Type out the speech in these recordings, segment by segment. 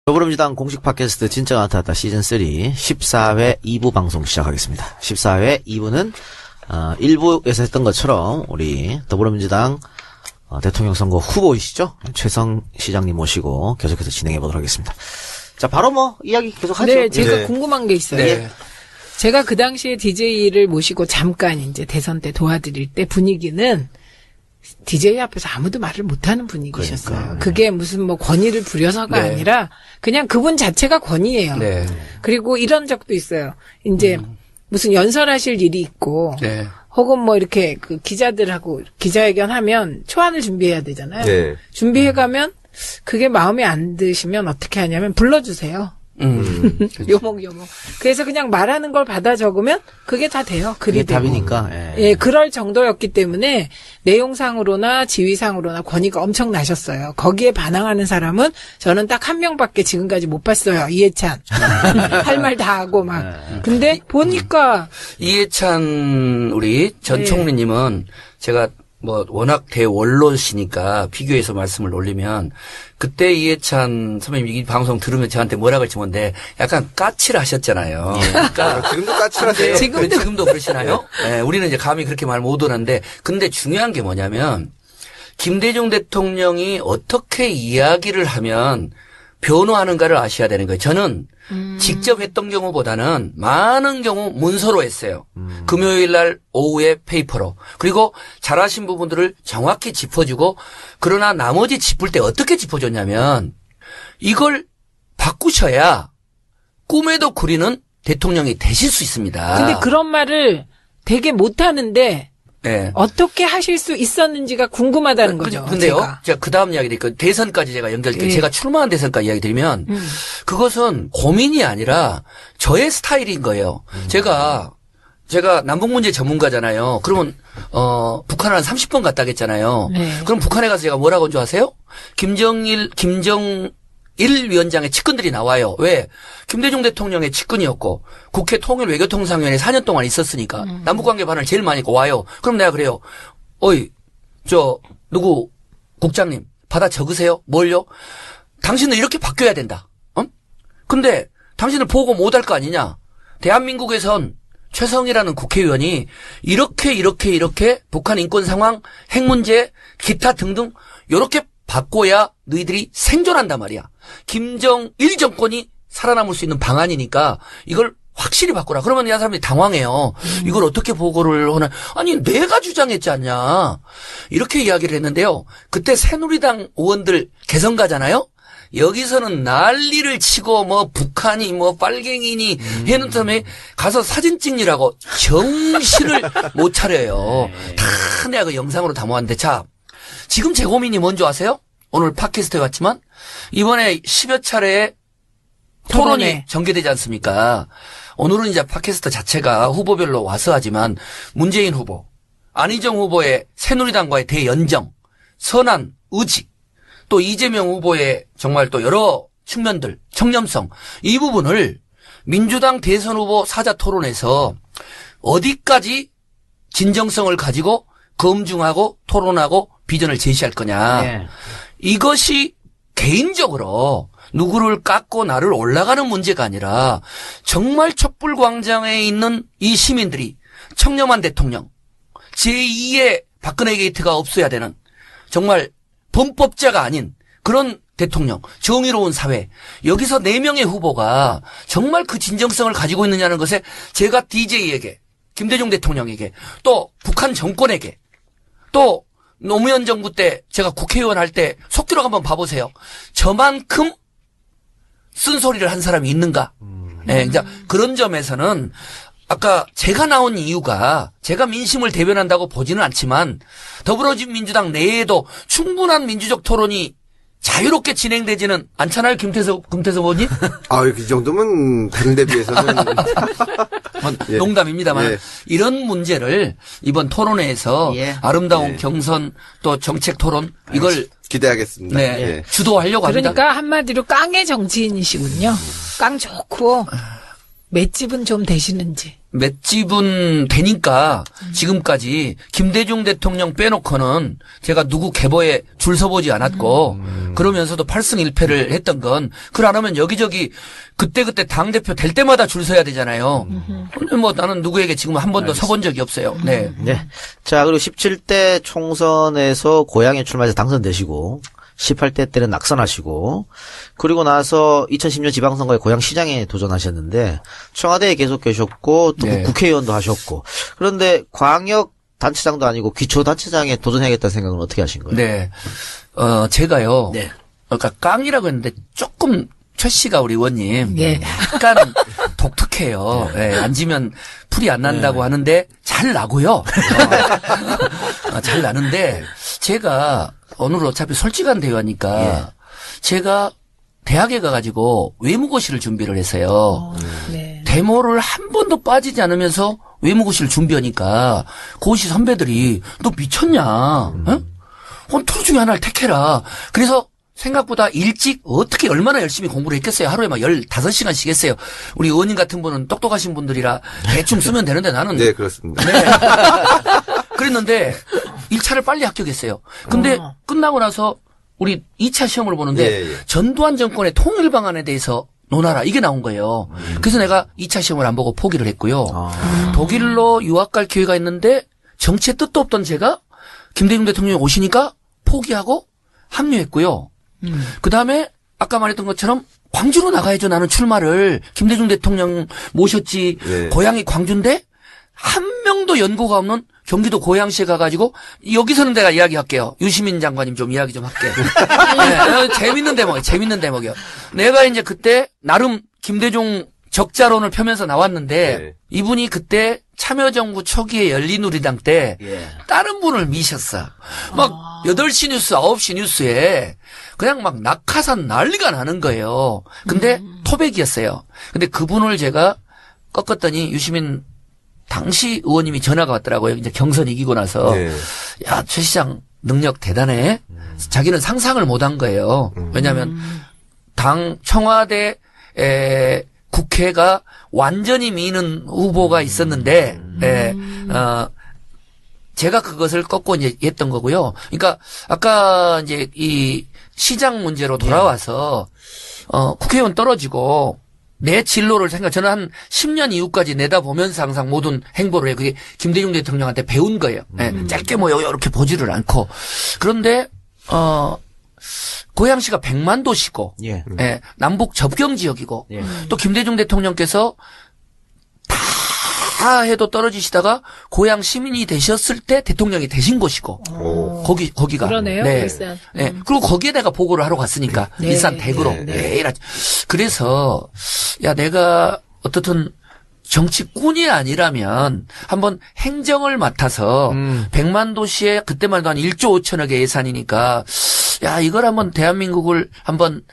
더불어민주당 공식 팟캐스트 진짜 나타났다 시즌3 14회 2부 방송 시작하겠습니다. 14회 2부는 1부에서 했던 것처럼 우리 더불어민주당 대통령 선거 후보이시죠? 최성 시장님 모시고 계속해서 진행해 보도록 하겠습니다. 자, 바로 이야기 계속 하죠. 네, 제가 궁금한 게 있어요. 네. 제가 그 당시에 DJ를 모시고 잠깐 이제 대선 때 도와드릴 때 분위기는 DJ 앞에서 아무도 말을 못하는 분위기셨어요. 그러니까, 그게 무슨 권위를 부려서가 아니라 그냥 그분 자체가 권위예요. 네. 그리고 이런 적도 있어요. 이제 무슨 연설하실 일이 있고 혹은 이렇게 그 기자들하고 기자회견하면 초안을 준비해야 되잖아요. 네. 준비해가면 그게 마음에 안 드시면 어떻게 하냐면 불러주세요. 요목요목. 그래서 그냥 말하는 걸 받아 적으면 그게 다 돼요. 글이 되고. 답이니까. 예, 그럴 정도였기 때문에 내용상으로나 지위상으로나 권위가 엄청 나셨어요. 거기에 반항하는 사람은 저는 딱 한 명밖에 지금까지 못 봤어요. 이해찬. 할 말 다 하고 막. 근데 보니까 이해찬 우리 전 총리님은 제가 워낙 대원로시니까 비교해서 말씀을 올리면 그때 이해찬 선배님 이 방송 들으면 저한테 뭐라 그럴지 모르는데 약간 까칠을 하셨잖아요. 그러니까 지금도 까칠하세요. 지금도 그러시나요? 네, 우리는 이제 감히 그렇게 말 못 하는데 근데 중요한 게 뭐냐면 김대중 대통령이 어떻게 이야기를 하면 변호하는가를 아셔야 되는 거예요. 저는 직접 했던 경우보다는 많은 경우 문서로 했어요. 금요일 날 오후에 페이퍼로. 그리고 잘하신 부분들을 정확히 짚어주고 그러나 나머지 짚을 때 어떻게 짚어줬냐면 이걸 바꾸셔야 꿈에도 그리는 대통령이 되실 수 있습니다. 근데 그런 말을 되게 못하는데 네. 어떻게 하실 수 있었는지가 궁금하다는 거죠. 근데요, 제가 그 다음 이야기 드릴게요. 대선까지 제가 연결할게요. 제가 출마한 대선까지 이야기 드리면, 그것은 고민이 아니라 저의 스타일인 거예요. 제가 남북 문제 전문가잖아요. 그러면, 북한을 한 30번 갔다 오겠잖아요. 네. 그럼 북한에 가서 제가 뭐라고 한 줄 아세요? 김정일 위원장의 측근들이 나와요. 왜? 김대중 대통령의 측근이었고 국회 통일외교통상위원회 4년 동안 있었으니까 남북관계 반을 제일 많이 와요. 그럼 내가 그래요. 어이 누구 국장님 받아 적으세요. 뭘요? 당신은 이렇게 바뀌어야 된다. 근데 당신을 보고 못할 거 아니냐. 대한민국에선 최성이라는 국회의원이 이렇게 북한 인권 상황, 핵 문제, 기타 등등 이렇게 바꿔야 너희들이 생존한단 말이야. 김정일 정권이 살아남을 수 있는 방안이니까 이걸 확실히 바꾸라. 그러면 이 사람들이 당황해요. 이걸 어떻게 보고를 하나. 아니 내가 주장했지 않냐. 이렇게 이야기를 했는데요. 그때 새누리당 의원들 개성가잖아요. 여기서는 난리를 치고 북한이 빨갱이니 해놓은 다음에 가서 사진 찍느라고 정신을 못 차려요. 다 내가 그 영상으로 담아왔는데 자. 지금 제 고민이 뭔지 아세요? 오늘 팟캐스트에 왔지만 이번에 10여 차례의 토론이 전개되지 않습니까? 오늘은 이제 팟캐스트 자체가 후보별로 와서 하지만 문재인 후보, 안희정 후보의 새누리당과의 대연정, 선한 의지, 또 이재명 후보의 정말 또 여러 측면들, 청렴성 이 부분을 민주당 대선 후보 사자 토론에서 어디까지 진정성을 가지고 검증하고 토론하고 비전을 제시할 거냐. 네. 이것이 개인적으로 누구를 깎고 나를 올라가는 문제가 아니라 정말 촛불광장에 있는 이 시민들이 청렴한 대통령, 제2의 박근혜 게이트가 없어야 되는 정말 범법자가 아닌 그런 대통령, 정의로운 사회. 여기서 4명의 후보가 정말 그 진정성을 가지고 있느냐는 것에 제가 DJ에게, 김대중 대통령에게, 또 북한 정권에게, 또 노무현 정부 때 제가 국회의원 할 때 속기록 한번 봐보세요. 저만큼 쓴소리를 한 사람이 있는가. 네, 이제 그런 점에서는 아까 제가 나온 이유가 제가 민심을 대변한다고 보지는 않지만 더불어민주당 내에도 충분한 민주적 토론이 자유롭게 진행되지는 않잖아요, 김태섭 의원님? 이 정도면 다른 데 비해서는. 예. 농담입니다만. 예. 이런 문제를 이번 토론회에서 아름다운 경선 또 정책 토론 이걸 기대하겠습니다. 네. 예. 주도하려고 합니다. 그러니까 한마디로 깡의 정치인이시군요. 깡 좋고. 맷집은 좀 되시는지. 맷집은 되니까 지금까지 김대중 대통령 빼놓고는 제가 누구 계보에 줄 서보지 않았고 그러면서도 8승 1패를 했던 건 그걸 안 하면 여기저기 그때그때 당대표 될 때마다 줄 서야 되잖아요. 뭐 나는 누구에게 지금 한 번도 서본 적이 없어요. 네. 네. 자, 그리고 17대 총선에서 고향에 출마해서 당선되시고 18대 때는 낙선하시고 그리고 나서 2010년 지방선거에 고향 시장에 도전하셨는데 청와대에 계속 계셨고 또 네. 국회의원도 하셨고 그런데 광역 단체장도 아니고 기초 단체장에 도전해야겠다는 생각은 어떻게 하신 거예요? 네. 제가요. 네. 그러니까 깡이라고 했는데 조금 최 씨가 우리 의원님 예. 약간 독특해요. 네, 앉으면 풀이 안 난다고 하는데 잘 나고요. 잘 나는데 제가 오늘 어차피 솔직한 대화니까 제가 대학에 가가지고 외무고시를 준비를 했어요. 네. 데모를 한 번도 빠지지 않으면서 외무고시를 준비하니까 고시 선배들이 너 미쳤냐? 어? 둘 중에 하나를 택해라. 그래서 생각보다 일찍 어떻게 얼마나 열심히 공부를 했겠어요. 하루에 막 15시간씩 했어요. 우리 의원님 같은 분은 똑똑하신 분들이라 대충 쓰면 되는데 나는 네, 그렇습니다. 네. 그랬는데 1차를 빨리 합격했어요. 근데 끝나고 나서 우리 2차 시험을 보는데 예, 예. 전두환 정권의 통일 방안에 대해서 논하라 이게 나온 거예요. 그래서 내가 2차 시험을 안 보고 포기를 했고요. 독일로 유학 갈 기회가 있는데 정치에 뜻도 없던 제가 김대중 대통령이 오시니까 포기하고 합류했고요. 그다음에 아까 말했던 것처럼 광주로 나가야죠. 나는 출마를 김대중 대통령 모셨지. 네. 고향이 광주인데 한 명도 연고가 없는 경기도 고양시에 가가지고 여기서는 내가 이야기할게요. 유시민 장관님 좀 이야기 좀 할게. 네, 재밌는 대목이요. 내가 이제 그때 나름 김대중 적자론을 펴면서 나왔는데 네. 이분이 그때 참여정부 초기에 열린우리당 때 다른 분을 미셨어. 막 8시 뉴스, 9시 뉴스에 그냥 막 낙하산 난리가 나는 거예요. 근데 토백이었어요. 근데 그분을 제가 꺾었더니 유시민 당시 의원님이 전화가 왔더라고요. 이제 경선 이기고 나서 네. 야, 최 시장 능력 대단해. 자기는 상상을 못한 거예요. 왜냐하면 당 청와대 국회가 완전히 미는 후보가 있었는데 제가 그것을 꺾고 이제 했던 거고요. 그러니까 아까 이제 이 시장 문제로 돌아와서 국회의원 떨어지고 내 진로를 저는 한 10년 이후까지 내다보면서 항상 모든 행보를 해요. 그게 김대중 대통령한테 배운 거예요. 짧게 뭐 이렇게 보지를 않고. 그런데 고양시가 100만 도시고 남북 접경 지역이고 또 김대중 대통령께서 다 해도 떨어지시다가 고향 시민이 되셨을 때 대통령이 되신 곳이고 거기가 그러네요. 네. 일산. 네. 그리고 거기에 내가 보고를 하러 갔으니까 네. 일산 대구로 그래서 야 내가 어떻든 정치꾼이 아니라면 한번 행정을 맡아서 100만 도시에 그때만 해도 한 1조 5천억의 예산이니까 야 이걸 한번 대한민국을 한번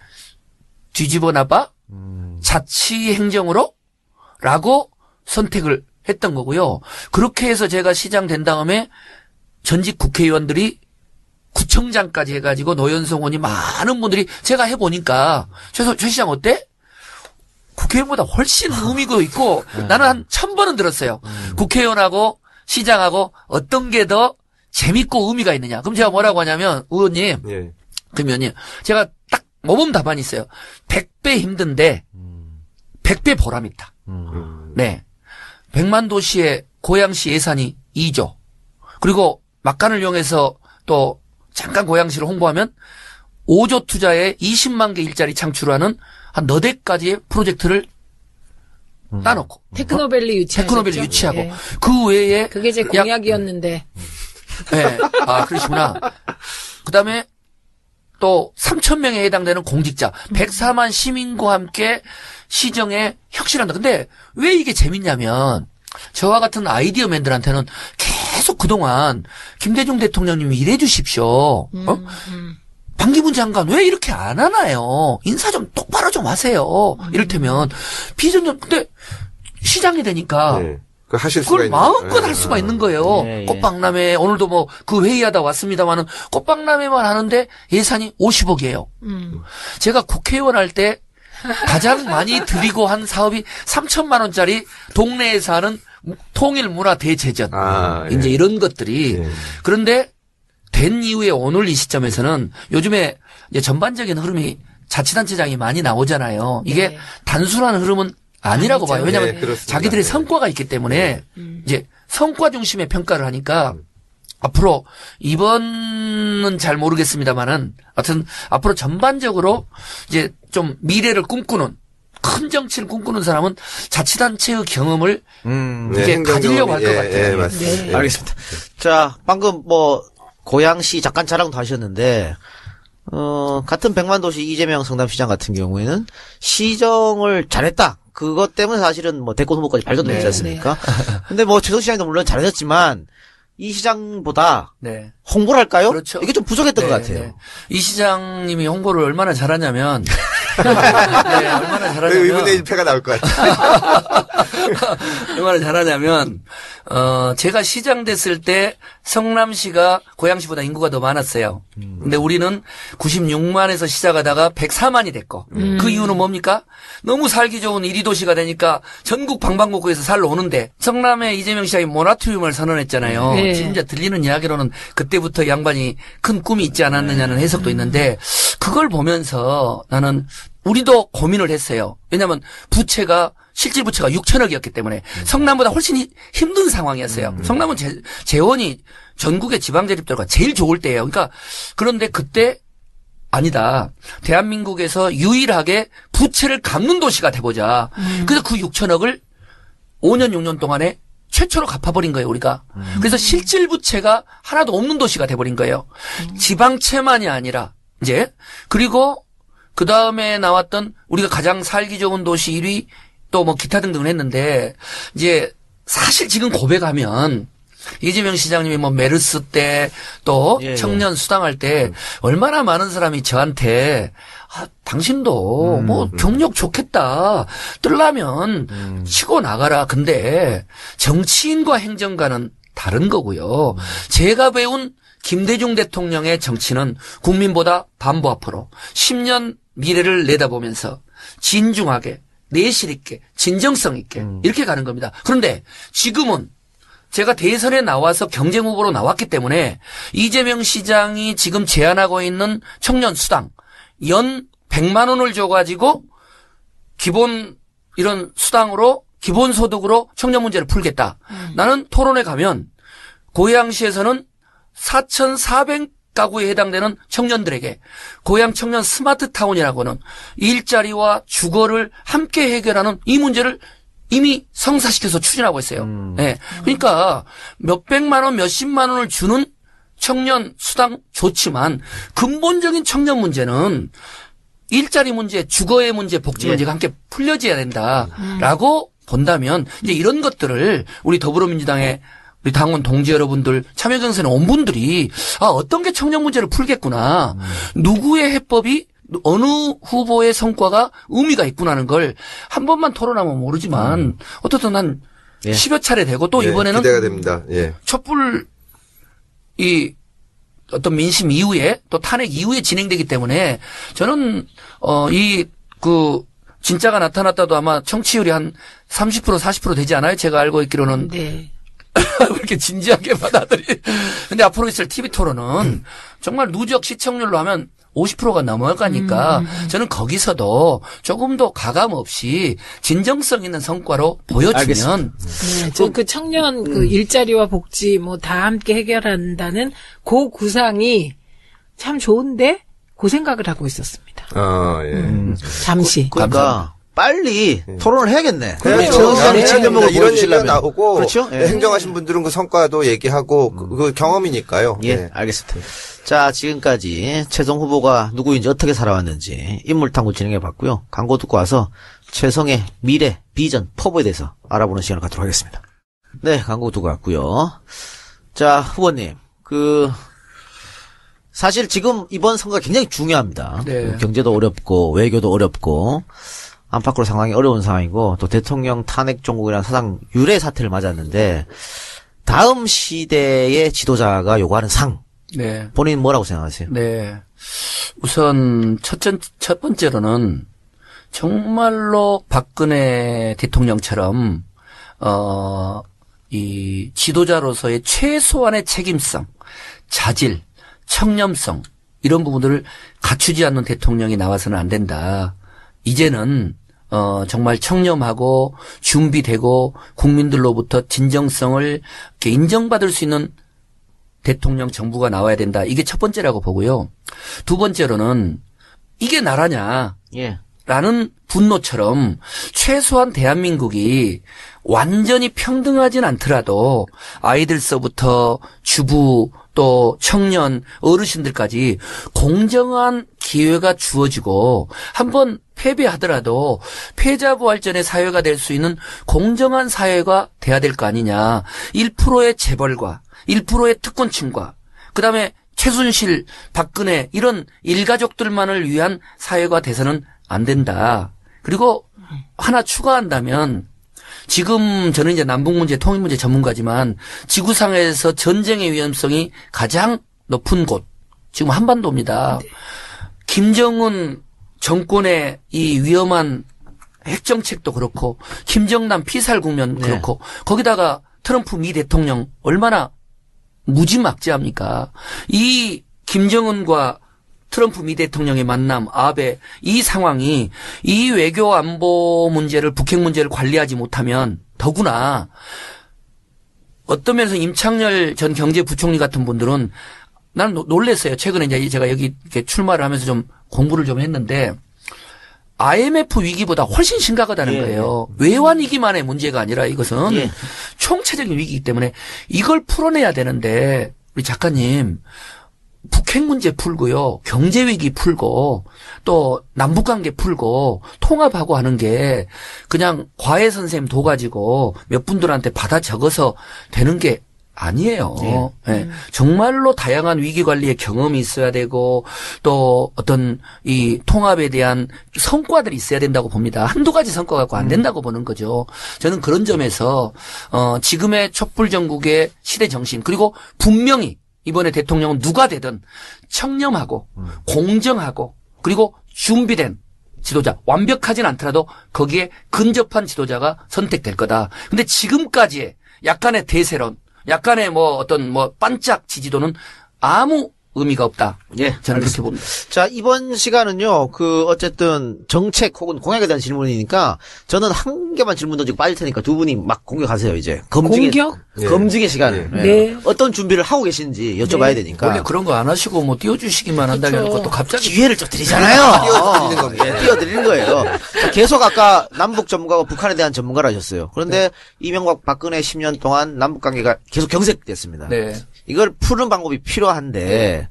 뒤집어놔봐 자치 행정으로 라고 선택을 했던 거고요. 그렇게 해서 제가 시장 된 다음에 전직 국회의원들이 구청장까지 해가지고 노현성 의원이 많은 분들이 제가 해보니까 최 시장 어때? 국회의원보다 훨씬 의미가 있고 나는 한 1000번은 들었어요. 국회의원하고 시장하고 어떤 게 더 재밌고 의미가 있느냐. 그럼 제가 뭐라고 하냐면 의원님 예. 그러면요 제가 딱 모범 답안이 있어요. 100배 힘든데 100배 보람 있다. 네. 100만 도시의 고양시 예산이 2조. 그리고 막간을 이용해서 또 잠깐 고양시를 홍보하면 5조 투자에 20만 개 일자리 창출하는 한 4대까지의 프로젝트를 따놓고. 테크노밸리 유치하고. 테크노밸리 유치하고. 그 외에. 그게 제 공약이었는데. 네. 아, 그러시구나. 그 다음에 또 3,000명에 해당되는 공직자. 104만 시민과 함께 시정에 혁신한다. 근데 왜 이게 재밌냐면 저와 같은 아이디어맨들한테는 계속 그동안 김대중 대통령님이 일해 주십시오. 반기문 장관 왜 이렇게 안 하나요? 인사 좀 똑바로 좀 하세요. 이를테면 비전 좀 근데 시장이 되니까 네. 그걸 하실 수가 그걸 있는 마음껏 할 수가 있는 거예요. 꽃박람회 오늘도 뭐 그 회의하다 왔습니다만은 꽃박람회만 하는데 예산이 50억이에요. 제가 국회의원 할 때 가장 많이 들이고 한 사업이 3천만 원짜리 동네에서 하는 통일 문화 대제전. 이제 이런 것들이. 그런데 된 이후에 오늘 이 시점에서는 요즘에 이제 전반적인 흐름이 자치단체장이 많이 나오잖아요. 이게 네. 단순한 흐름은 아니라고 봐요. 왜냐하면 자기들의 네. 성과가 있기 때문에 이제 성과 중심의 평가를 하니까 앞으로 이번은 잘 모르겠습니다만은 하여튼 앞으로 전반적으로 이제 좀 미래를 꿈꾸는 큰 정치를 꿈꾸는 사람은 자치단체의 경험을 이제 가지려고 할 것 같아요. 맞습니다. 네. 알겠습니다. 자, 방금 뭐 고양시 잠깐 자랑도 하셨는데 같은 100만 도시 이재명 성남시장 같은 경우에는 시정을 잘했다. 그것 때문에 사실은 뭐 대권 후보까지 발전됐지 네. 않습니까? 근데 뭐 최성 시장도 물론 잘하셨지만 이 시장보다 네. 홍보를 할까요? 그렇죠. 이게 좀 부족했던 네, 것 같아요. 네. 이 시장님이 홍보를 얼마나 잘하냐면 네, 얼마나 잘하냐면 1분의 1패가 나올 것 같아요. 얼마나 잘하냐면 제가 시장 됐을 때 성남시가 고양시보다 인구가 더 많았어요. 근데 우리는 96만에서 시작하다가 104만이 됐고 그 이유는 뭡니까? 너무 살기 좋은 1위 도시가 되니까 전국 방방곡곡에서 살러 오는데 성남에 이재명 시장이 모라토리움을 선언했잖아요. 네. 진짜 들리는 이야기로는 그때부터 양반이 큰 꿈이 있지 않았느냐는 해석도 있는데 그걸 보면서 나는 우리도 고민을 했어요. 왜냐하면 부채가 실질 부채가 6천억이었기 때문에 성남보다 훨씬 힘든 상황이었어요. 성남은 재원이 전국의 지방자립들과 제일 좋을 때예요. 그러니까 그런데 그때 아니다. 대한민국에서 유일하게 부채를 갚는 도시가 돼보자. 그래서 그 6천억을 5년 6년 동안에 최초로 갚아버린 거예요, 우리가. 그래서 실질 부채가 하나도 없는 도시가 돼버린 거예요. 지방채만이 아니라 이제 그리고 그 다음에 나왔던 우리가 가장 살기 좋은 도시 1위 또 뭐 기타 등등을 했는데 이제 사실 지금 고백하면 이재명 시장님이 뭐 메르스 때 또 예, 청년 수당할 때 얼마나 많은 사람이 저한테 당신도 뭐 경력 좋겠다. 뜨려면 치고 나가라. 근데 정치인과 행정가는 다른 거고요. 제가 배운 김대중 대통령의 정치는 국민보다 반보 앞으로 10년 미래를 내다보면서 진중하게 내실 있게 진정성 있게 이렇게 가는 겁니다. 그런데 지금은 제가 대선에 나와서 경쟁 후보로 나왔기 때문에 이재명 시장이 지금 제안하고 있는 청년 수당 연 100만 원을 줘가지고 기본 이런 수당으로 기본소득으로 청년 문제를 풀겠다. 나는 토론에 가면 고양시에서는 4,400가구에 해당되는 청년들에게 고양 청년 스마트타운이라고는 일자리와 주거를 함께 해결하는 이 문제를 이미 성사시켜서 추진하고 있어요. 네. 그러니까 몇백만 원, 몇십만 원을 주는 청년 수당 좋지만 근본적인 청년 문제는 일자리 문제, 주거의 문제, 복지 문제가 함께 풀려져야 된다라고 본다면 이제 이런 것들을 우리 더불어민주당의 우리 당원 동지 여러분들 참여정선에 온 분들이 어떤 게 청년 문제를 풀겠구나. 누구의 해법이 어느 후보의 성과가 의미가 있구나 하는 걸 한 번만 토론하면 모르지만 어떻든 한 10여 차례 되고 또 이번에는 기대가 됩니다. 예. 촛불 이 어떤 민심 이후에 또 탄핵 이후에 진행되기 때문에 저는 진짜가 나타났다도 아마 청취율이 한 30% 40% 되지 않아요? 제가 알고 있기로는. 네. 이렇게 진지하게 받아들이. 근데 앞으로 있을 TV 토론은 정말 누적 시청률로 하면 50%가 넘어가니까 저는 거기서도 조금 더 가감 없이 진정성 있는 성과로 보여주면. 네, 저 그 청년 그 일자리와 복지 뭐 다 함께 해결한다는 그 구상이 참 좋은데 그 생각을 하고 있었습니다. 예. 잠시. 그러니까 빨리 토론을 해야겠네. 그래요. 최원 시장이 네. 진면목을 이런 얘기가 보여주시려면. 나오고 그렇죠? 예. 행정하신 분들은 그 성과도 얘기하고 그 경험이니까요. 예, 알겠습니다. 자, 지금까지 최종 후보가 누구인지 어떻게 살아왔는지 인물 탐구 진행해 봤고요. 광고 듣고 와서 최성의 미래, 비전, 포부에 대해서 알아보는 시간을 갖도록 하겠습니다. 네, 광고 듣고 왔고요. 자, 후보님, 사실 지금 이번 선거가 굉장히 중요합니다. 네. 경제도 어렵고 외교도 어렵고 안팎으로 상황이 어려운 상황이고 또 대통령 탄핵 종국이라는 사상 유례 사태를 맞았는데 다음 시대의 지도자가 요구하는 상. 네. 본인 뭐라고 생각하세요? 네. 우선 첫 번째로는 정말로 박근혜 대통령처럼 이 지도자로서의 최소한의 책임성, 자질, 청렴성 이런 부분들을 갖추지 않는 대통령이 나와서는 안 된다. 이제는 정말 청렴하고 준비되고 국민들로부터 진정성을 이렇게 인정받을 수 있는 대통령 정부가 나와야 된다. 이게 첫 번째라고 보고요. 두 번째로는 이게 나라냐. 예. 라는 분노처럼 최소한 대한민국이 완전히 평등하진 않더라도 아이들서부터 주부 또 청년 어르신들까지 공정한 기회가 주어지고 한번 패배하더라도 패자부활전의 사회가 될 수 있는 공정한 사회가 돼야 될 거 아니냐. 1%의 재벌과 1%의 특권층과 그다음에 최순실, 박근혜 이런 일가족들만을 위한 사회가 돼서는 안 된다. 그리고 하나 추가한다면 지금 저는 이제 남북문제, 통일문제 전문가지만 지구상에서 전쟁의 위험성이 가장 높은 곳 지금 한반도입니다. 네. 김정은 정권의 이 위험한 핵정책도 그렇고 김정남 피살 국면 그렇고 네. 거기다가 트럼프 미 대통령 얼마나 무지막지합니까? 이 김정은과 트럼프 미 대통령의 만남, 아베 이 상황이 이 외교 안보 문제를 북핵 문제를 관리하지 못하면 더구나 어떤 면에서 임창열 전 경제부총리 같은 분들은 나는 놀랐어요. 최근에 이제 제가 여기 이렇게 출마를 하면서 좀 공부를 좀 했는데 IMF 위기보다 훨씬 심각하다는 예. 거예요. 외환 위기만의 문제가 아니라 이것은 예. 총체적인 위기이기 때문에 이걸 풀어내야 되는데 우리 작가님 북핵 문제 풀고요. 경제 위기 풀고 또 남북관계 풀고 통합하고 하는 게 그냥 과외 선생님 도 가지고 몇 분들한테 받아 적어서 되는 게 아니에요. 네. 정말로 다양한 위기 관리의 경험이 있어야 되고 또 어떤 이 통합에 대한 성과들이 있어야 된다고 봅니다. 한두 가지 성과 갖고 안 된다고 보는 거죠. 저는 그런 점에서 지금의 촛불 전국의 시대 정신 그리고 분명히 이번에 대통령은 누가 되든 청렴하고 공정하고 그리고 준비된 지도자 완벽하진 않더라도 거기에 근접한 지도자가 선택될 거다. 근데 지금까지의 약간의 대세론 약간의 뭐 어떤 뭐 반짝 지지도는 아무 의미가 없다. 예. 저는 그렇게 봅니다. 자, 이번 시간은요, 어쨌든 정책 혹은 공약에 대한 질문이니까 저는 한 개만 질문 던지고 빠질 테니까 두 분이 막 공격하세요, 이제. 공격? 검증의 시간을. 네. 네. 어떤 준비를 하고 계신지 여쭤봐야 네. 되니까. 원래 그런 거 안 하시고 뭐 띄워주시기만 한다는 것도 갑자기. 기회를 좀 드리잖아요. 띄워드리는 겁니다. 예, 띄워드리는 거예요. 자, 계속 아까 남북 전문가가 북한에 대한 전문가를 하셨어요. 그런데 네. 이명박 박근혜 10년 동안 남북 관계가 계속 경색됐습니다. 네. 이걸 푸는 방법이 필요한데,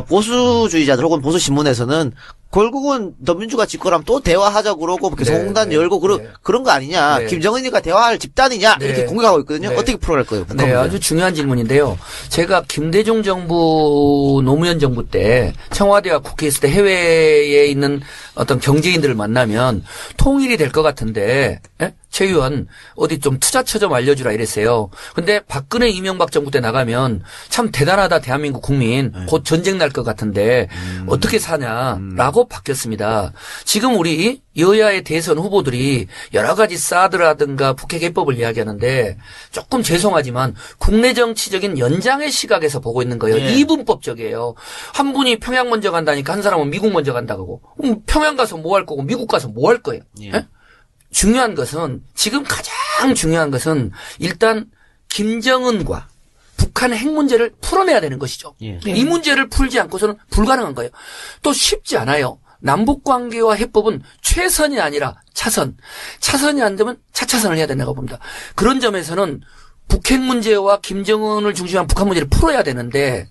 보수주의자들 혹은 보수신문에서는 결국은 더민주가 집권하면 또 대화하자고 그러고 계속 홍단 열고 그런 거 아니냐. 김정은이가 대화할 집단이냐. 이렇게 공격하고 있거든요. 어떻게 풀어갈 거예요? 네, 아주 중요한 질문인데요. 제가 김대중 정부 노무현 정부 때 청와대와 국회에 있을 때 해외에 있는 어떤 경제인들을 만나면 통일이 될 것 같은데 최 의원 어디 좀 투자처 좀 알려주라 이랬어요. 근데 박근혜 이명박 정부 때 나가면 참 대단하다 대한민국 국민 곧 전쟁 날 것 같은데 어떻게 사냐라고 바뀌었습니다. 지금 우리 여야의 대선 후보들이 여러 가지 사드라든가 북핵 해법을 이야기하는데 조금 죄송하지만 국내 정치적인 연장의 시각에서 보고 있는 거예요. 이분법적이에요. 한 분이 평양 먼저 간다니까 한 사람은 미국 먼저 간다고. 평양 가서 뭐 할 거고 미국 가서 뭐 할 거예요. 중요한 것은 지금 가장 중요한 것은 일단 김정은과 북한의 핵 문제를 풀어내야 되는 것이죠. 이 문제를 풀지 않고서는 불가능한 거예요. 또 쉽지 않아요. 남북관계와 해법은 최선이 아니라 차선. 차선이 안 되면 차차선을 해야 된다고 봅니다. 그런 점에서는 북핵 문제와 김정은을 중심한 북한 문제를 풀어야 되는데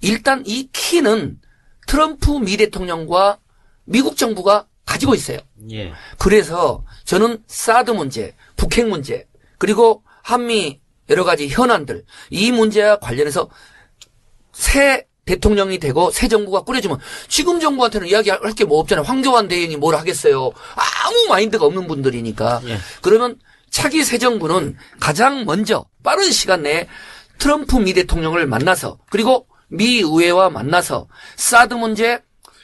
일단 이 키는 트럼프 미 대통령과 미국 정부가 가지고 있어요. 그래서 저는 사드 문제, 북핵 문제, 그리고 한미 여러 가지 현안들, 이 문제와 관련해서 새 대통령이 되고 새 정부가 꾸려지면 지금 정부한테는 이야기할 게 뭐 없잖아요. 황교안 대행이 뭘 하겠어요. 아무 마인드가 없는 분들이니까. 그러면 차기 새 정부는 가장 먼저 빠른 시간 내에 트럼프 미 대통령을 만나서 그리고 미 의회와 만나서 사드 문제,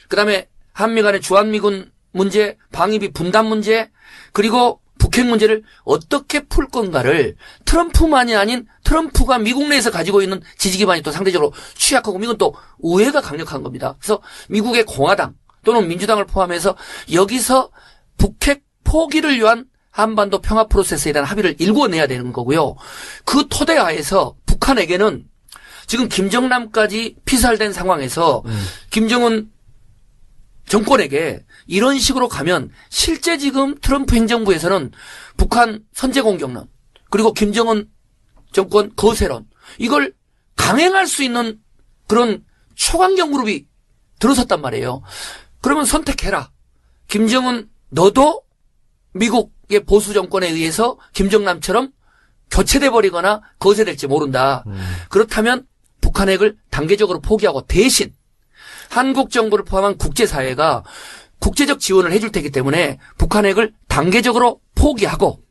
그다음에 한미 간의 주한미군 문제, 방위비 분담 문제, 그리고 북핵 문제를 어떻게 풀 건가를 트럼프만이 아닌 트럼프가 미국 내에서 가지고 있는 지지 기반이 또 상대적으로 취약하고 미국은 또 우회가 강력한 겁니다. 그래서 미국의 공화당 또는 민주당을 포함해서 여기서 북핵 포기를 위한 한반도 평화 프로세스에 대한 합의를 일궈내야 되는 거고요. 그 토대 하에서 북한에게는 지금 김정남까지 피살된 상황에서 김정은 정권에게 이런 식으로 가면 실제 지금 트럼프 행정부에서는 북한 선제 공격론 그리고 김정은 정권 거세론 이걸 강행할 수 있는 그런 초강경 그룹이 들어섰단 말이에요. 그러면 선택해라. 김정은 너도 미국의 보수 정권에 의해서 김정남처럼 교체돼 버리거나 거세될지 모른다. 그렇다면 북한 핵을 단계적으로 포기하고 대신 한국 정부를 포함한 국제사회가 국제적 지원을 해줄 테기 때문에 북한 핵을 단계적으로 포기하고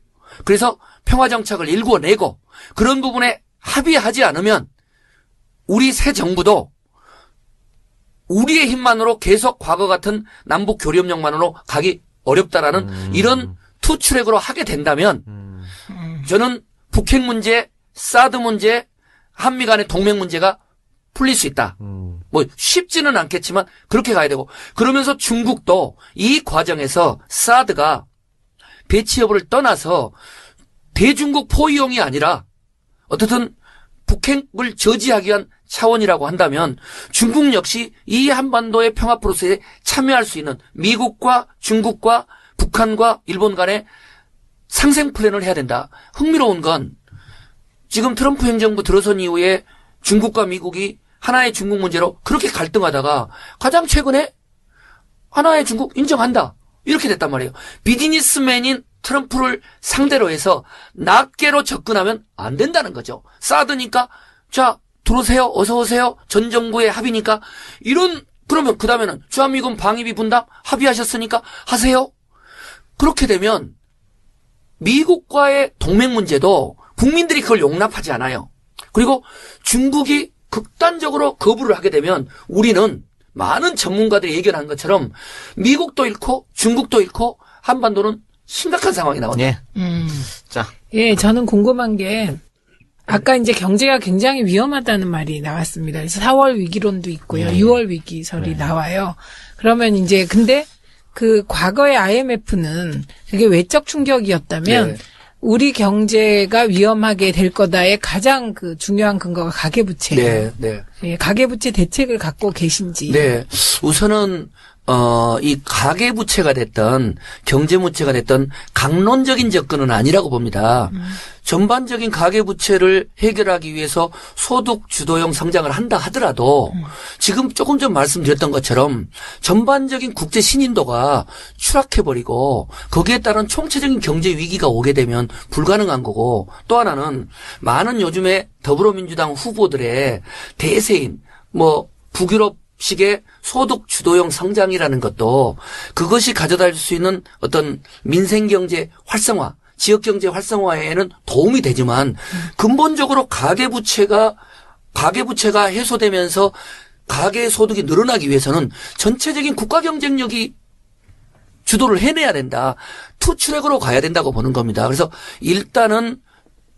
그래서 평화정착을 일궈내고 그런 부분에 합의하지 않으면 우리 새 정부도 우리의 힘만으로 계속 과거 같은 남북 교류협력만으로 가기 어렵다라는 이런 투트랙으로 하게 된다면 저는 북핵 문제, 사드 문제, 한미 간의 동맹 문제가 풀릴 수 있다. 뭐 쉽지는 않겠지만 그렇게 가야 되고 그러면서 중국도 이 과정에서 사드가 배치 여부를 떠나서 대중국 포위용이 아니라 어떻든 북핵을 저지하기 위한 차원이라고 한다면 중국 역시 이 한반도의 평화 프로세스에 참여할 수 있는 미국과 중국과 북한과 일본 간의 상생 플랜을 해야 된다. 흥미로운 건 지금 트럼프 행정부 들어선 이후에 중국과 미국이 하나의 중국 문제로 그렇게 갈등하다가 가장 최근에 하나의 중국 인정한다. 이렇게 됐단 말이에요. 비즈니스맨인 트럼프를 상대로 해서 낱개로 접근하면 안 된다는 거죠. 사드니까 자 들어오세요. 어서 오세요. 전 정부의 합의니까 이런 그러면 그 다음에는 주한미군 방위비 분담 합의하셨으니까 하세요. 그렇게 되면 미국과의 동맹 문제도 국민들이 그걸 용납하지 않아요. 그리고 중국이 극단적으로 거부를 하게 되면 우리는 많은 전문가들이 예견한 것처럼 미국도 잃고 중국도 잃고 한반도는 심각한 상황이 나온다. 예. 자. 예, 저는 궁금한 게 아까 이제 경제가 굉장히 위험하다는 말이 나왔습니다. 그래서 4월 위기론도 있고요. 6월 위기설이 나와요. 그러면 이제 근데 그 과거의 IMF는 그게 외적 충격이었다면 우리 경제가 위험하게 될 거다의 가장 그 중요한 근거가 가계부채예요. 예, 가계부채 대책을 갖고 계신지. 네. 우선은 이 가계부채가 됐던 경제부채가 됐던 강론적인 접근은 아니라고 봅니다. 전반적인 가계부채를 해결하기 위해서 소득 주도형 성장을 한다 하더라도 지금 조금 전 말씀드렸던 것처럼 전반적인 국제 신인도가 추락해버리고 거기에 따른 총체적인 경제 위기가 오게 되면 불가능한 거고 또 하나는 많은 요즘에 더불어민주당 후보들의 대세인 뭐 북유럽식의 소득 주도형 성장이라는 것도 그것이 가져다 줄 수 있는 어떤 민생경제 활성화 지역경제 활성화에는 도움이 되지만 근본적으로 가계부채가 해소되면서 가계소득이 늘어나기 위해서는 전체적인 국가 경쟁력이 주도를 해내야 된다. 투트랙으로 가야 된다고 보는 겁니다. 그래서 일단은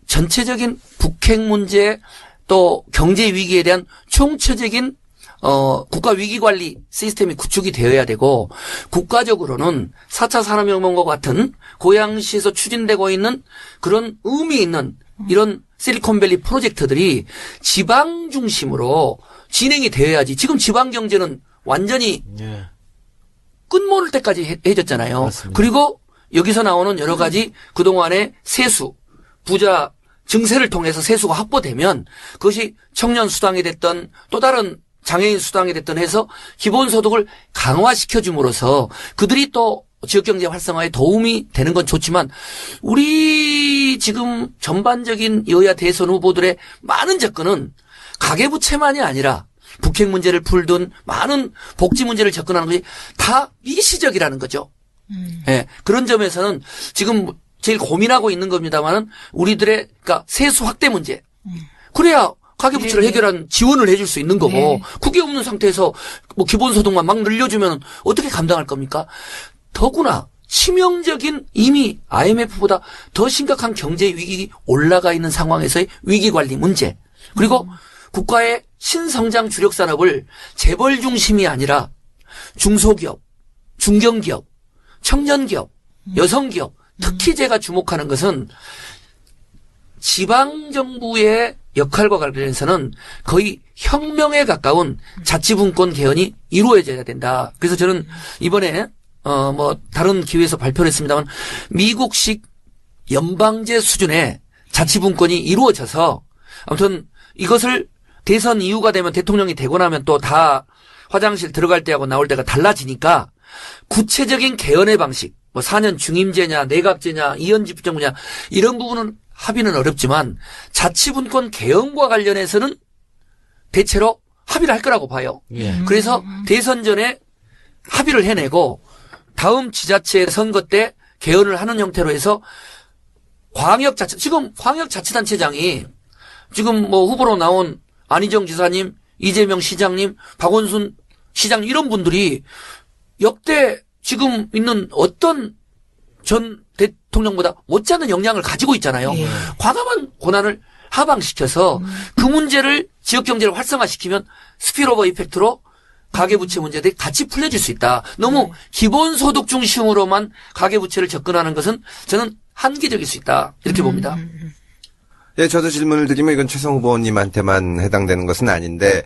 전체적인 북핵 문제 또 경제 위기에 대한 총체적인 국가 위기관리 시스템이 구축이 되어야 되고 국가적으로는 4차 산업혁명과 같은 고양시에서 추진되고 있는 그런 의미 있는 이런 실리콘밸리 프로젝트들이 지방 중심으로 진행이 되어야지 지금 지방 경제는 완전히 끝모를 때까지 해졌잖아요. 맞습니다. 그리고 여기서 나오는 여러 가지 그동안의 세수, 부자 증세를 통해서 세수가 확보되면 그것이 청년 수당이 됐던 또 다른 장애인 수당이 됐던 해서 기본소득을 강화시켜 줌으로써 그들이 또 지역경제 활성화에 도움이 되는 건 좋지만 우리 지금 전반적인 여야 대선 후보들의 많은 접근은 가계부채만이 아니라 북핵 문제를 풀든 많은 복지 문제를 접근하는 것이 다 미시적이라는 거죠. 예, 그런 점에서는 지금 제일 고민하고 있는 겁니다만은 우리들의 그러니까 세수 확대 문제. 그래야 가계부채를 해결한 지원을 해줄 수 있는 거고 그게 없는 상태에서 뭐 기본소득만 막 늘려주면 어떻게 감당할 겁니까? 더구나 치명적인 이미 IMF보다 더 심각한 경제 위기 올라가 있는 상황에서의 위기 관리 문제 그리고 국가의 신성장 주력 산업을 재벌 중심이 아니라 중소기업, 중견기업, 청년기업, 여성기업 특히 제가 주목하는 것은 지방정부의 역할과 관련해서는 거의 혁명에 가까운 자치분권 개헌이 이루어져야 된다. 그래서 저는 이번에 다른 기회에서 발표를 했습니다만 미국식 연방제 수준의 자치분권이 이루어져서 아무튼 이것을 대선 이후가 되면 대통령이 되고 나면 또 다 화장실 들어갈 때하고 나올 때가 달라지니까 구체적인 개헌의 방식 4년 중임제냐 내각제냐 이현집정부냐 이런 부분은 합의는 어렵지만 자치분권 개헌과 관련해서는 대체로 합의를 할 거라고 봐요. 예. 그래서 대선 전에 합의를 해내고 다음 지자체 선거 때 개헌을 하는 형태로 해서 지금 광역자치단체장이 지금 후보로 나온 안희정 지사님, 이재명 시장님, 박원순 시장 이런 분들이 역대 지금 있는 어떤 전 대통령보다 못지않은 역량을 가지고 있잖아요. 예. 과감한 권한을 하방시켜서 그 문제를 지역경제를 활성화시키면 스피일오버 이펙트로 가계부채 문제들이 같이 풀려질 수 있다. 너무 기본소득 중심으로만 가계부채를 접근하는 것은 저는 한계적일 수 있다. 이렇게 봅니다. 예, 저도 질문을 드리면 이건 최성 후보님한테만 해당되는 것은 아닌데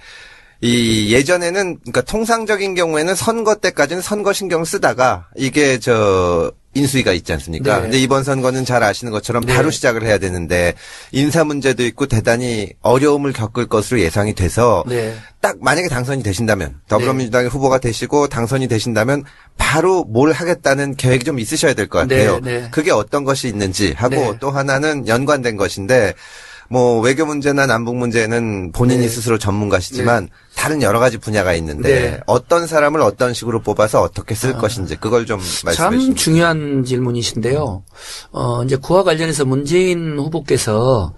이 예전에는 그러니까 통상적인 경우에는 선거 때까지는 선거 신경 쓰다가 이게 인수위가 있지 않습니까? 네. 근데 이번 선거는 잘 아시는 것처럼 네. 바로 시작을 해야 되는데 인사 문제도 있고 대단히 어려움을 겪을 것으로 예상이 돼서 네. 딱 만약에 당선이 되신다면 더불어민주당의 후보가 되시고 당선이 되신다면 바로 뭘 하겠다는 계획이 좀 있으셔야 될 것 같아요. 네. 그게 어떤 것이 있는지 하고 네. 또 하나는 연관된 것인데 외교 문제나 남북 문제는 본인이 네. 스스로 전문가시지만 다른 여러 가지 분야가 있는데 네. 어떤 사람을 어떤 식으로 뽑아서 어떻게 쓸 것인지 그걸 좀 말씀해 참 주시면. 중요한 질문이신데요. 이제 그와 관련해서 문재인 후보께서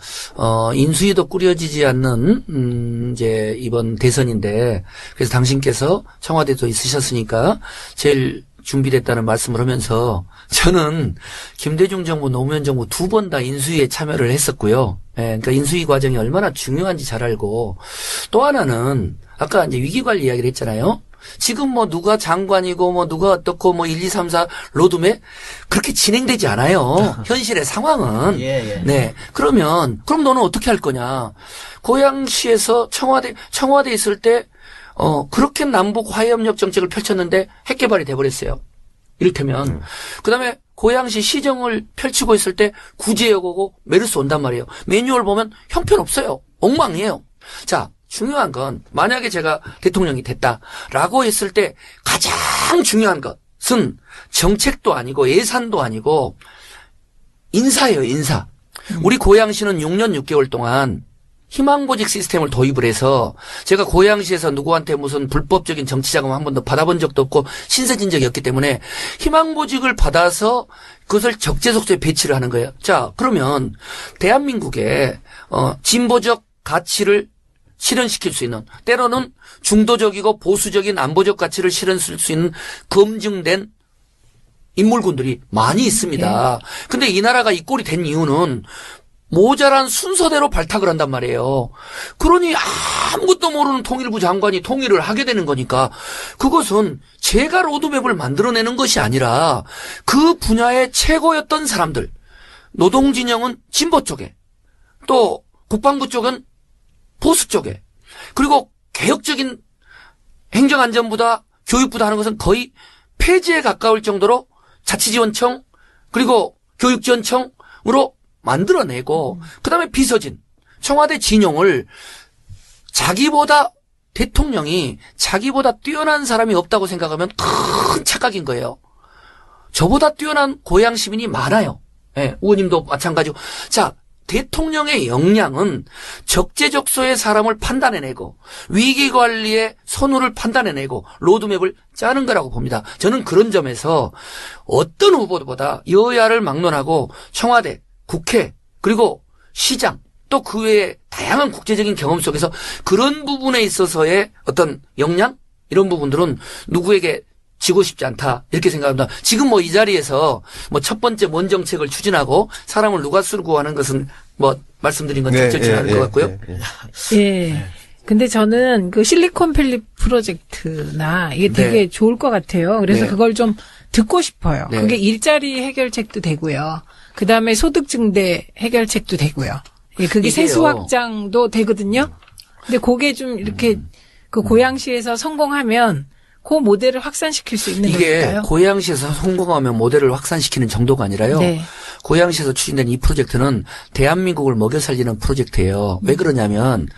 인수위도 꾸려지지 않는 이제 이번 대선인데 그래서 당신께서 청와대도 있으셨으니까 제일 준비됐다는 말씀을 하면서 저는 김대중 정부, 노무현 정부 2번 다 인수위에 참여를 했었고요. 예, 그러니까 인수위 과정이 얼마나 중요한지 잘 알고 또 하나는 아까 이제 위기관리 이야기를 했잖아요. 지금 누가 장관이고 누가 어떻고 1, 2, 3, 4 로드맵 그렇게 진행되지 않아요. 현실의 상황은. 예. 네. 그럼 너는 어떻게 할 거냐. 고양시에서 청와대 있을 때 그렇게 남북 화해협력 정책을 펼쳤는데 핵 개발이 돼버렸어요. 이를테면 그다음에 고양시 시정을 펼치고 있을 때 구제역 오고 메르스 온단 말이에요. 매뉴얼 보면 형편없어요. 엉망이에요. 자, 중요한 건 만약에 제가 대통령이 됐다라고 했을 때 가장 중요한 것은 정책도 아니고 예산도 아니고 인사예요. 인사. 우리 고양시는 6년 6개월 동안 희망보직 시스템을 도입을 해서 제가 고양시에서 누구한테 무슨 불법적인 정치자금 한 번도 받아본 적도 없고 신세진 적이 없기 때문에 희망보직을 받아서 그것을 적재적소에 배치를 하는 거예요. 자, 그러면 대한민국의 진보적 가치를 실현시킬 수 있는 때로는 중도적이고 보수적인 안보적 가치를 실현시킬 수 있는 검증된 인물군들이 많이 있습니다. 근데 이 나라가 이 꼴이 된 이유는 모자란 순서대로 발탁을 한단 말이에요. 그러니 아무것도 모르는 통일부 장관이 통일을 하게 되는 거니까 그것은 제가 로드맵을 만들어내는 것이 아니라 그 분야의 최고였던 사람들, 노동진영은 진보 쪽에, 또 국방부 쪽은 보수 쪽에, 그리고 개혁적인 행정안전부다, 교육부다 하는 것은 거의 폐지에 가까울 정도로 자치지원청 그리고 교육지원청으로 만들어내고 그다음에 비서진, 청와대 진용을 대통령이 자기보다 뛰어난 사람이 없다고 생각하면 큰 착각인 거예요. 저보다 뛰어난 고향 시민이 많아요. 예, 의원님도 마찬가지고. 자, 대통령의 역량은 적재적소의 사람을 판단해내고 위기관리의 선우를 판단해내고 로드맵을 짜는 거라고 봅니다. 저는 그런 점에서 어떤 후보보다 여야를 막론하고 청와대, 국회, 그리고 시장, 또 그 외에 다양한 국제적인 경험 속에서 그런 부분에 있어서의 어떤 역량? 이런 부분들은 누구에게 지고 싶지 않다 이렇게 생각합니다. 지금 뭐 이 자리에서 뭐 첫 번째 뭔 정책을 추진하고 사람을 누가 쓰고 하는 것은 뭐 말씀드린 건 적절치 않을 것 같고요. 예. 근데 저는 그 실리콘밸리 프로젝트나 이게 되게 좋을 것 같아요. 그래서 그걸 좀 듣고 싶어요. 그게 일자리 해결책도 되고요. 그 다음에 소득 증대 해결책도 되고요. 예, 그게 세수 확장도 되거든요. 근데 그게 좀 이렇게 그 고양시에서 성공하면 그 모델을 확산시킬 수 있는 이게 걸까요? 고양시에서 성공하면 모델을 확산시키는 정도가 아니라요. 고양시에서 추진된 이 프로젝트는 대한민국을 먹여 살리는 프로젝트예요. 왜 그러냐면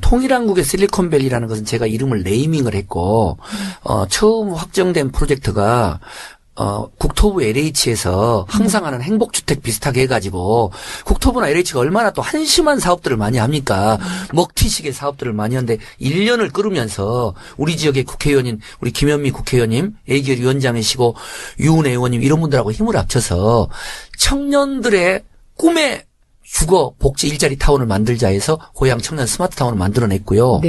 통일한국의 실리콘밸리라는 것은 제가 이름을 네이밍을 했고 처음 확정된 프로젝트가 국토부 LH에서 항상 하는 행복주택 비슷하게 해가지고 국토부나 LH가 얼마나 또 한심한 사업들을 많이 합니까? 먹튀식의 사업들을 많이 하는데 1년을 끌으면서 우리 지역의 국회의원인 우리 김현미 국회의원님, 애결 위원장이시고 유은혜 의원님 이런 분들하고 힘을 합쳐서 청년들의 꿈의 주거 복지 일자리 타운을 만들자 해서 고양 청년 스마트 타운을 만들어냈고요.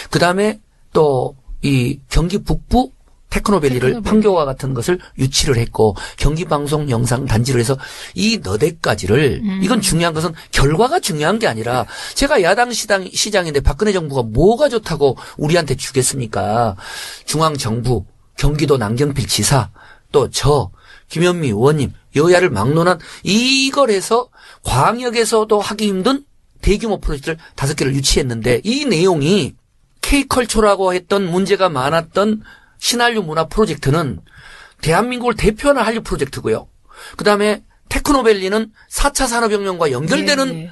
그다음에 또 이 경기 북부 테크노밸리를 판교와 같은 것을 유치를 했고 경기방송 영상 단지로 해서 이 너댓가지를 이건 중요한 것은 결과가 중요한 게 아니라 제가 야당 시장인데 박근혜 정부가 뭐가 좋다고 우리한테 주겠습니까? 중앙정부, 경기도 남경필 지사, 또 저 김현미 의원님 여야를 막론한 이걸 해서 광역에서도 하기 힘든 대규모 프로젝트를 5개를 유치했는데 이 내용이 K컬처라고 했던 문제가 많았던 신한류 문화 프로젝트는 대한민국을 대표하는 한류 프로젝트고요. 그다음에 테크노밸리는 4차 산업혁명과 연결되는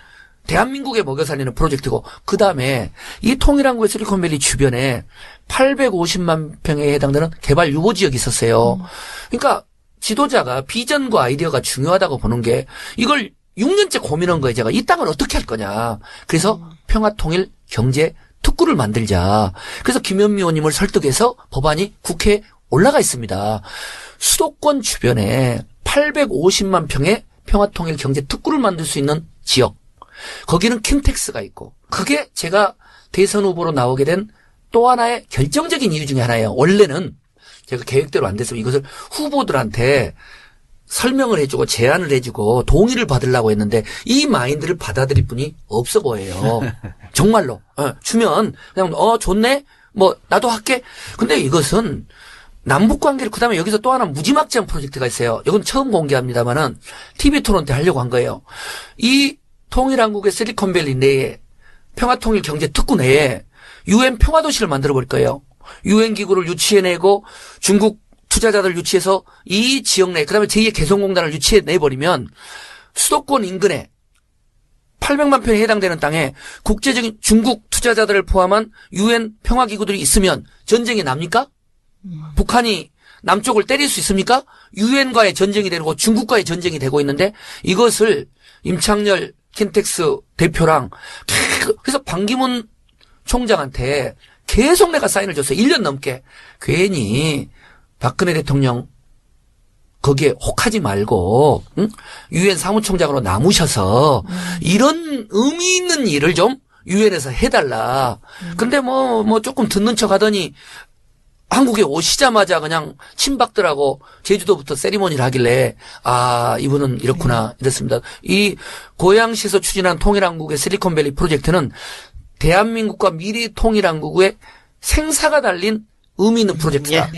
대한민국에 먹여 살리는 프로젝트고 그다음에 이 통일한국의 실리콘밸리 주변에 850만 평에 해당되는 개발 유보 지역이 있었어요. 그러니까 지도자가 비전과 아이디어가 중요하다고 보는 게 이걸 6년째 고민한 거예요. 제가 이 땅을 어떻게 할 거냐. 그래서 평화통일 경제 특구를 만들자. 그래서 김현미 의원님을 설득해서 법안이 국회에 올라가 있습니다. 수도권 주변에 850만 평의 평화통일 경제 특구를 만들 수 있는 지역. 거기는 킨텍스가 있고 그게 제가 대선 후보로 나오게 된 또 하나의 결정적인 이유 중에 하나예요. 원래는 제가 계획대로 안 돼서 이것을 후보들한테 설명을 해주고 제안을 해주고 동의를 받으려고 했는데 이 마인드를 받아들일 분이 없어 보여요. 정말로. 주면 그냥 좋네. 뭐 나도 할게. 근데 이것은 남북 관계를 그다음에 여기서 또 하나 무지막지한 프로젝트가 있어요. 이건 처음 공개합니다만은 TV 토론 때 하려고 한 거예요. 이 통일한국의 실리콘밸리 내에 평화통일 경제 특구 내에 UN 평화도시를 만들어 볼 거예요. UN 기구를 유치해내고 중국 투자자들 유치해서 이 지역 내 그다음에 제2의 개성공단을 유치해내버리면 수도권 인근에 800만 평에 해당되는 땅에 국제적인 중국 투자자들을 포함한 UN 평화기구들이 있으면 전쟁이 납니까? 북한이 남쪽을 때릴 수 있습니까? UN과의 전쟁이 되고 중국과의 전쟁이 되고 있는데 이것을 임창열 킨텍스 대표랑 그래서 반기문 총장한테 계속 내가 사인을 줬어요. 1년 넘게. 괜히 박근혜 대통령 거기에 혹하지 말고 유엔 사무총장으로 남으셔서 이런 의미 있는 일을 좀 유엔에서 해달라. 근데 뭐 조금 듣는 척 하더니 한국에 오시자마자 그냥 친박들하고 제주도부터 세리머니를 하길래 이분은 이렇구나 이랬습니다. 이 고양시에서 추진한 통일한국의 실리콘밸리 프로젝트는 대한민국과 미래 통일한국의 생사가 달린 의미 있는 프로젝트다.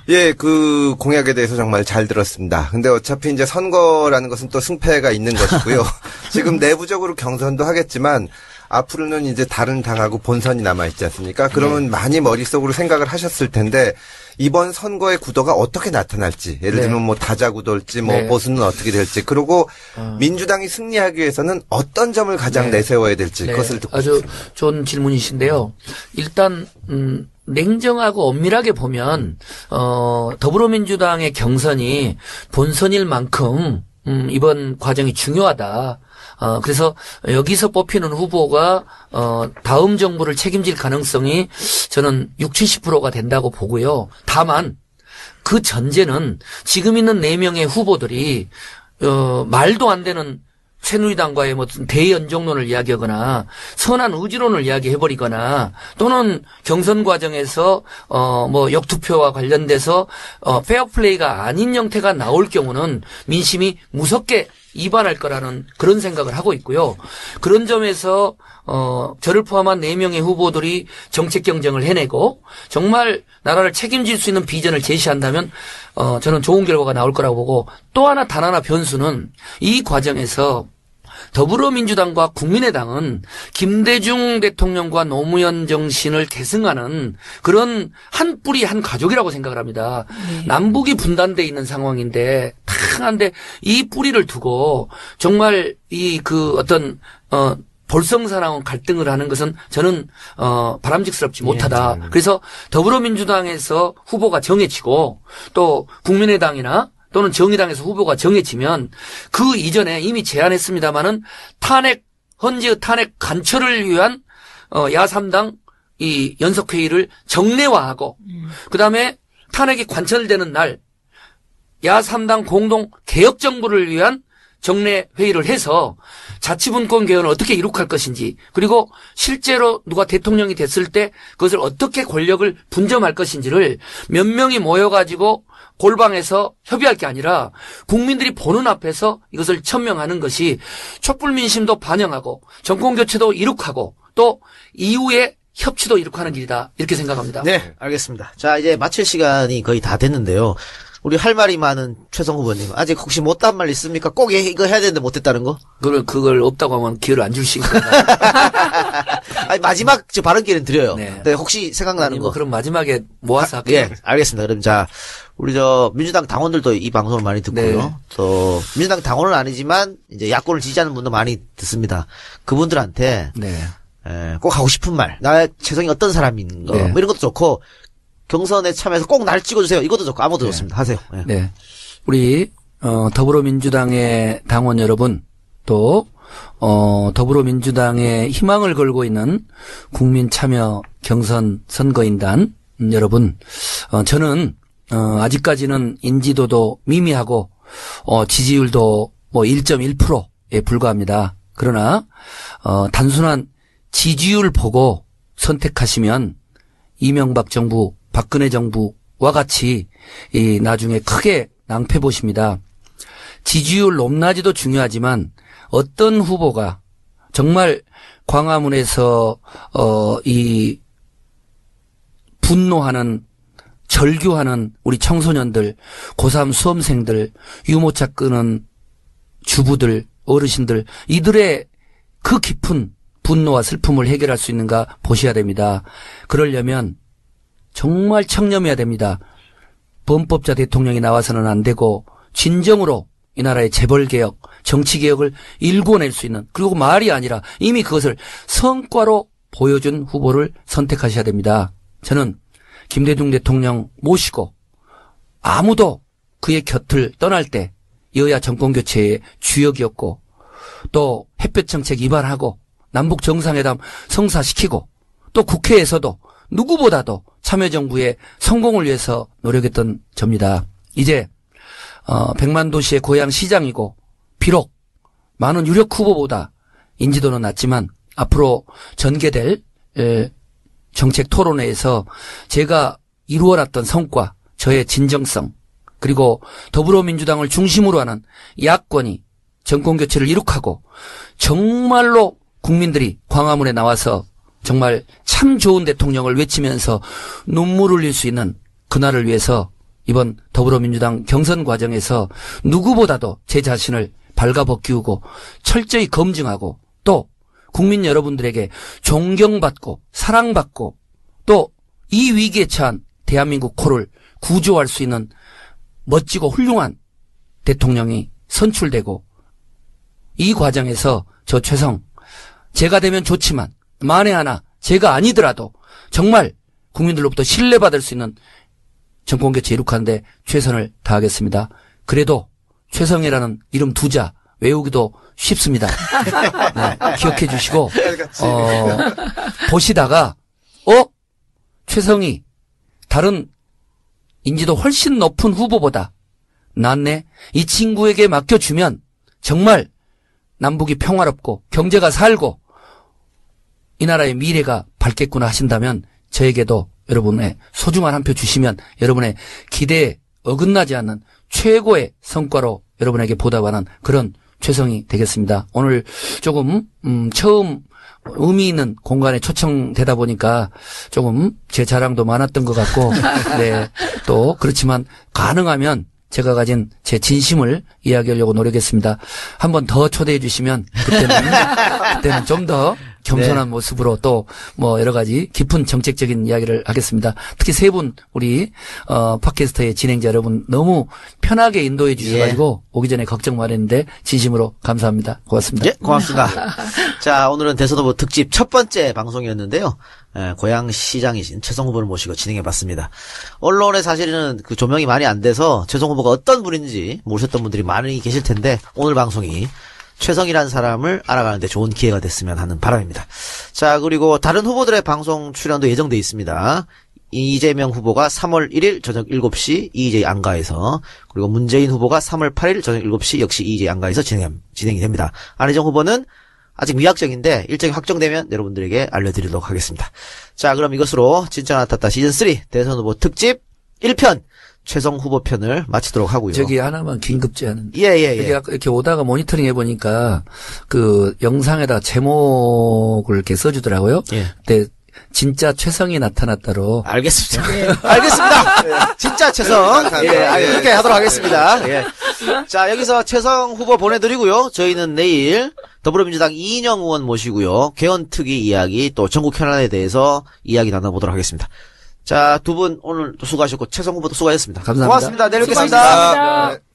예, 그 공약에 대해서 정말 잘 들었습니다. 근데 어차피 이제 선거라는 것은 또 승패가 있는 것이고요. 지금 내부적으로 경선도 하겠지만 앞으로는 이제 다른 당하고 본선이 남아있지 않습니까? 그러면 많이 머릿속으로 생각을 하셨을 텐데 이번 선거의 구도가 어떻게 나타날지 예를 들면 뭐 다자구도일지 뭐 보수는 어떻게 될지 그리고 민주당이 승리하기 위해서는 어떤 점을 가장 내세워야 될지 그것을 듣고 아주 싶습니다. 좋은 질문이신데요. 일단 냉정하고 엄밀하게 보면 더불어민주당의 경선이 본선일 만큼 이번 과정이 중요하다. 그래서 여기서 뽑히는 후보가 다음 정부를 책임질 가능성이 저는 60-70%가 된다고 보고요. 다만 그 전제는 지금 있는 4명의 후보들이 말도 안 되는 새누리당과의 무슨 대연정론을 이야기하거나 선한 의지론을 이야기해버리거나 또는 경선 과정에서 뭐 역투표와 관련돼서 페어플레이가 아닌 형태가 나올 경우는 민심이 무섭게 이반할 거라는 그런 생각을 하고 있고요. 그런 점에서 저를 포함한 4명의 후보들이 정책 경쟁을 해내고 정말 나라를 책임질 수 있는 비전을 제시한다면 저는 좋은 결과가 나올 거라고 보고, 또 하나 단 하나 변수는 이 과정에서 더불어민주당과 국민의당은 김대중 대통령과 노무현 정신을 계승하는 그런 한 뿌리 한 가족이라고 생각을 합니다. 남북이 분단돼 있는 상황인데 탁한데 이 뿌리를 두고 정말 이 그 어떤 볼성사나운 갈등을 하는 것은 저는 바람직스럽지 못하다. 그래서 더불어민주당에서 후보가 정해지고 또 국민의당이나 또는 정의당에서 후보가 정해지면 그 이전에 이미 제안했습니다마는 헌재의 탄핵 간철을 위한 야3당 이 연석회의를 정례화하고 그다음에 탄핵이 관철되는 날 야3당 공동 개혁정부를 위한 정례 회의를 해서 자치분권 개헌을 어떻게 이룩할 것인지, 그리고 실제로 누가 대통령이 됐을 때 그것을 어떻게 권력을 분점할 것인지를 몇 명이 모여가지고 골방에서 협의할 게 아니라 국민들이 보는 앞에서 이것을 천명하는 것이 촛불 민심도 반영하고 정권 교체도 이룩하고 또 이후에 협치도 이룩하는 길이다, 이렇게 생각합니다. 네, 알겠습니다. 자, 이제 마칠 시간이 거의 다 됐는데요. 우리 할 말이 많은 최성 후보님, 아직 혹시 못한 말 있습니까? 꼭 이거 해야 되는데 못했다는 거? 그걸 없다고 하면 기회를 안 주시니까. 아니, 마지막 발언 기회는 드려요. 네. 네, 혹시 생각나는 거. 그럼 마지막에 모아서 할게요. 예, 알겠습니다. 그럼 자, 우리 민주당 당원들도 이 방송을 많이 듣고요. 네. 또 민주당 당원은 아니지만 이제 야권을 지지하는 분도 많이 듣습니다. 그분들한테 네. 꼭 하고 싶은 말, 나의 최성이 어떤 사람인가, 네. 뭐 이런 것도 좋고, 경선에 참여해서 꼭 날 찍어주세요, 이것도 좋고, 아무도 좋습니다. 하세요. 예. 네. 우리 더불어민주당의 당원 여러분, 또 더불어민주당의 희망을 걸고 있는 국민 참여 경선 선거인단 여러분, 저는 아직까지는 인지도도 미미하고 지지율도 뭐 1.1%에 불과합니다. 그러나 단순한 지지율 보고 선택하시면 이명박 정부, 박근혜 정부와 같이 나중에 크게 낭패 보십니다. 지지율 높낮이도 중요하지만 어떤 후보가 정말 광화문에서 이 분노하는, 절규하는 우리 청소년들, 고3 수험생들, 유모차 끄는 주부들, 어르신들, 이들의 그 깊은 분노와 슬픔을 해결할 수 있는가 보셔야 됩니다. 그러려면 정말 청렴해야 됩니다. 범법자 대통령이 나와서는 안 되고 진정으로 이 나라의 재벌개혁, 정치개혁을 일궈낼 수 있는, 그리고 말이 아니라 이미 그것을 성과로 보여준 후보를 선택하셔야 됩니다. 저는 김대중 대통령 모시고 아무도 그의 곁을 떠날 때 여야 정권교체의 주역이었고, 또 햇볕 정책 입안하고 남북 정상회담 성사시키고, 또 국회에서도 누구보다도 참여정부의 성공을 위해서 노력했던 접니다. 이제 100만 도시의 고향 시장이고, 비록 많은 유력 후보보다 인지도는 낮지만 앞으로 전개될 정책 토론회에서 제가 이루어놨던 성과, 저의 진정성, 그리고 더불어민주당을 중심으로 하는 야권이 정권교체를 이룩하고 정말로 국민들이 광화문에 나와서 정말 참 좋은 대통령을 외치면서 눈물 흘릴 수 있는 그날을 위해서 이번 더불어민주당 경선 과정에서 누구보다도 제 자신을 발가벗기우고 철저히 검증하고, 또 국민 여러분들에게 존경받고 사랑받고, 또 이 위기에 처한 대한민국 코를 구조할 수 있는 멋지고 훌륭한 대통령이 선출되고, 이 과정에서 저 최성, 제가 되면 좋지만 만에 하나 제가 아니더라도 정말 국민들로부터 신뢰받을 수 있는 정권교체 이룩하는데 최선을 다하겠습니다. 그래도 최성이라는 이름 두자 외우기도 쉽습니다. 네, 기억해 주시고 보시다가 최성이 다른 인지도 훨씬 높은 후보보다 낫네, 이 친구에게 맡겨주면 정말 남북이 평화롭고 경제가 살고 이 나라의 미래가 밝겠구나 하신다면 저에게도 여러분의 소중한 한 표 주시면 여러분의 기대에 어긋나지 않는 최고의 성과로 여러분에게 보답하는 그런 최성이 되겠습니다. 오늘 조금 처음 의미 있는 공간에 초청되다 보니까 조금 제 자랑도 많았던 것 같고 네, 또 그렇지만 가능하면 제가 가진 제 진심을 이야기하려고 노력했습니다. 한 번 더 초대해 주시면 그때는 좀 더 겸손한 모습으로 또 뭐 여러 가지 깊은 정책적인 이야기를 하겠습니다. 특히 세 분 우리 팟캐스트의 진행자 여러분 너무 편하게 인도해 주셔가지고 오기 전에 걱정 많았는데 진심으로 감사합니다. 고맙습니다. 예, 고맙습니다. 자, 오늘은 대선 후보 특집 첫 번째 방송이었는데요. 고양시장이신 최성 후보를 모시고 진행해봤습니다. 언론에 사실은 그 조명이 많이 안 돼서 최성 후보가 어떤 분인지 모르셨던 분들이 많이 계실 텐데 오늘 방송이 최성이라는 사람을 알아가는데 좋은 기회가 됐으면 하는 바람입니다. 자, 그리고 다른 후보들의 방송 출연도 예정돼 있습니다. 이재명 후보가 3월 1일 저녁 7시 EJ 안가에서, 그리고 문재인 후보가 3월 8일 저녁 7시 역시 EJ 안가에서 진행이 됩니다. 안희정 후보는 아직 미확정인데 일정이 확정되면 여러분들에게 알려드리도록 하겠습니다. 자, 그럼 이것으로 진짜 나탔다 시즌3 대선 후보 특집 1편 최성 후보 편을 마치도록 하고요. 저기 하나만 긴급 제안. 예. 여기 아까 이렇게 오다가 모니터링 해보니까 그 영상에다 제목을 이렇게 써주더라고요. 예. 근데 진짜 최성이 나타났다로. 알겠습니다. 알겠습니다. 진짜 최성. 그렇게 하도록 하겠습니다. 예. 자, 여기서 최성 후보 보내드리고요. 저희는 내일 더불어민주당 이인영 의원 모시고요. 개헌특위 이야기 또 전국 현안에 대해서 이야기 나눠보도록 하겠습니다. 자, 두 분 오늘 또 수고하셨고 최성 후보도 수고하셨습니다. 감사합니다. 고맙습니다. 내일 뵙겠습니다. 수고하셨습니다.